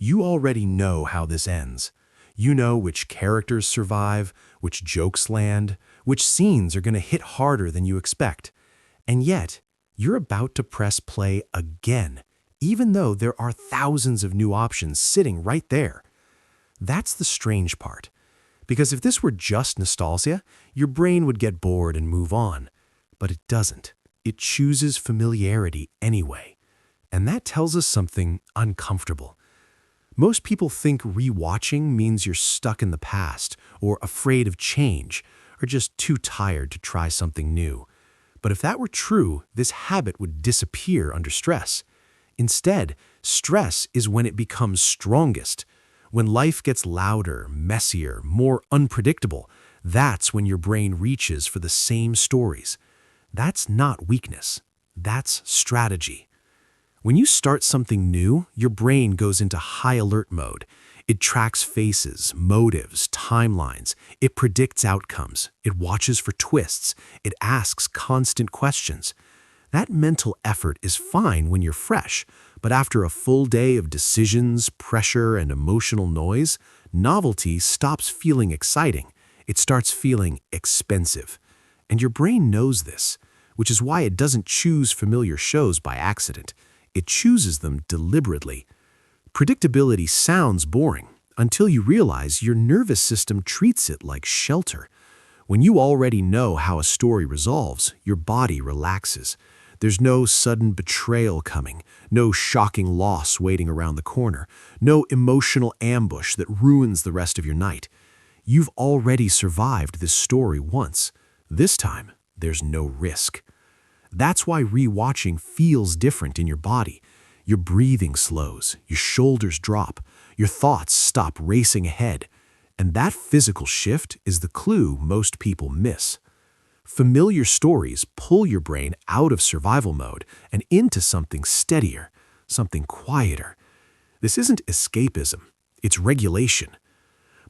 You already know how this ends. You know which characters survive, which jokes land, which scenes are going to hit harder than you expect. And yet, you're about to press play again, even though there are thousands of new options sitting right there. That's the strange part. Because if this were just nostalgia, your brain would get bored and move on. But it doesn't. It chooses familiarity anyway. And that tells us something uncomfortable. Most people think rewatching means you're stuck in the past, or afraid of change, or just too tired to try something new. But if that were true, this habit would disappear under stress. Instead, stress is when it becomes strongest. When life gets louder, messier, more unpredictable, that's when your brain reaches for the same stories. That's not weakness. That's strategy. When you start something new, your brain goes into high alert mode. It tracks faces, motives, timelines. It predicts outcomes. It watches for twists. It asks constant questions. That mental effort is fine when you're fresh, but after a full day of decisions, pressure, and emotional noise, novelty stops feeling exciting. It starts feeling expensive. And your brain knows this, which is why it doesn't choose familiar shows by accident. It chooses them deliberately. Predictability sounds boring until you realize your nervous system treats it like shelter. When you already know how a story resolves, your body relaxes. There's no sudden betrayal coming, no shocking loss waiting around the corner, no emotional ambush that ruins the rest of your night. You've already survived this story once. This time, there's no risk. That's why rewatching feels different in your body. Your breathing slows, your shoulders drop, your thoughts stop racing ahead. And that physical shift is the clue most people miss. Familiar stories pull your brain out of survival mode and into something steadier, something quieter. This isn't escapism, it's regulation.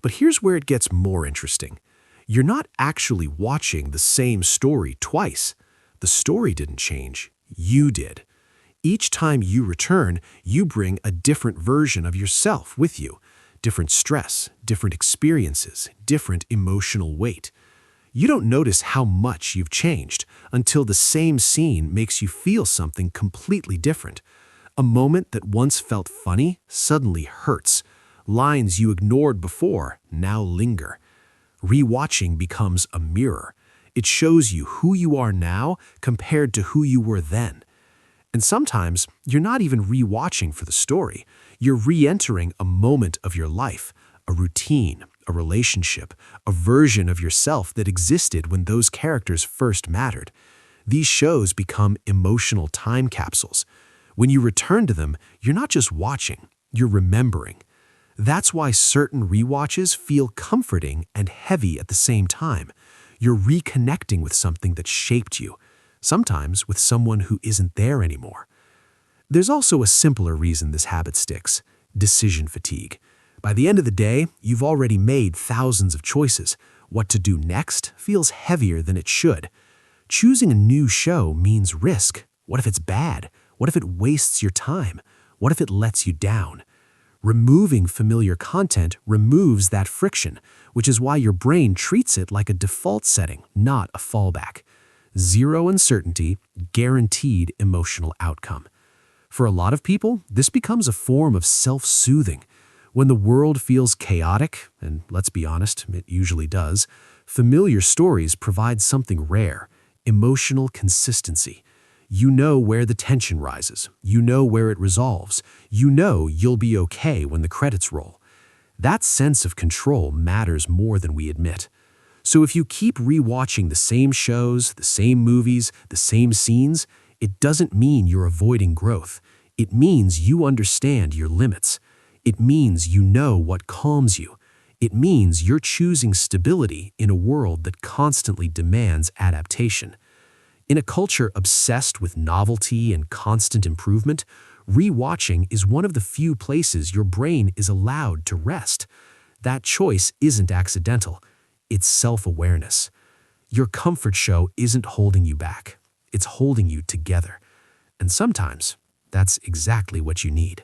But here's where it gets more interesting. You're not actually watching the same story twice. The story didn't change, you did. Each time you return, you bring a different version of yourself with you. Different stress, different experiences, different emotional weight. You don't notice how much you've changed until the same scene makes you feel something completely different. A moment that once felt funny suddenly hurts. Lines you ignored before now linger. Rewatching becomes a mirror. It shows you who you are now compared to who you were then. And sometimes you're not even rewatching for the story. You're re-entering a moment of your life, a routine, a relationship, a version of yourself that existed when those characters first mattered. These shows become emotional time capsules. When you return to them, you're not just watching, you're remembering. That's why certain rewatches feel comforting and heavy at the same time. You're reconnecting with something that shaped you, sometimes with someone who isn't there anymore. There's also a simpler reason this habit sticks: decision fatigue. By the end of the day, you've already made thousands of choices. What to do next feels heavier than it should. Choosing a new show means risk. What if it's bad? What if it wastes your time? What if it lets you down? Removing familiar content removes that friction, which is why your brain treats it like a default setting, not a fallback. Zero uncertainty, guaranteed emotional outcome. For a lot of people, this becomes a form of self-soothing. When the world feels chaotic, and let's be honest, it usually does, familiar stories provide something rare: emotional consistency. You know where the tension rises. You know where it resolves. You know you'll be okay when the credits roll. That sense of control matters more than we admit. So if you keep rewatching the same shows, the same movies, the same scenes, it doesn't mean you're avoiding growth. It means you understand your limits. It means you know what calms you. It means you're choosing stability in a world that constantly demands adaptation. In a culture obsessed with novelty and constant improvement, rewatching is one of the few places your brain is allowed to rest. That choice isn't accidental. It's self-awareness. Your comfort show isn't holding you back. It's holding you together. And sometimes, that's exactly what you need.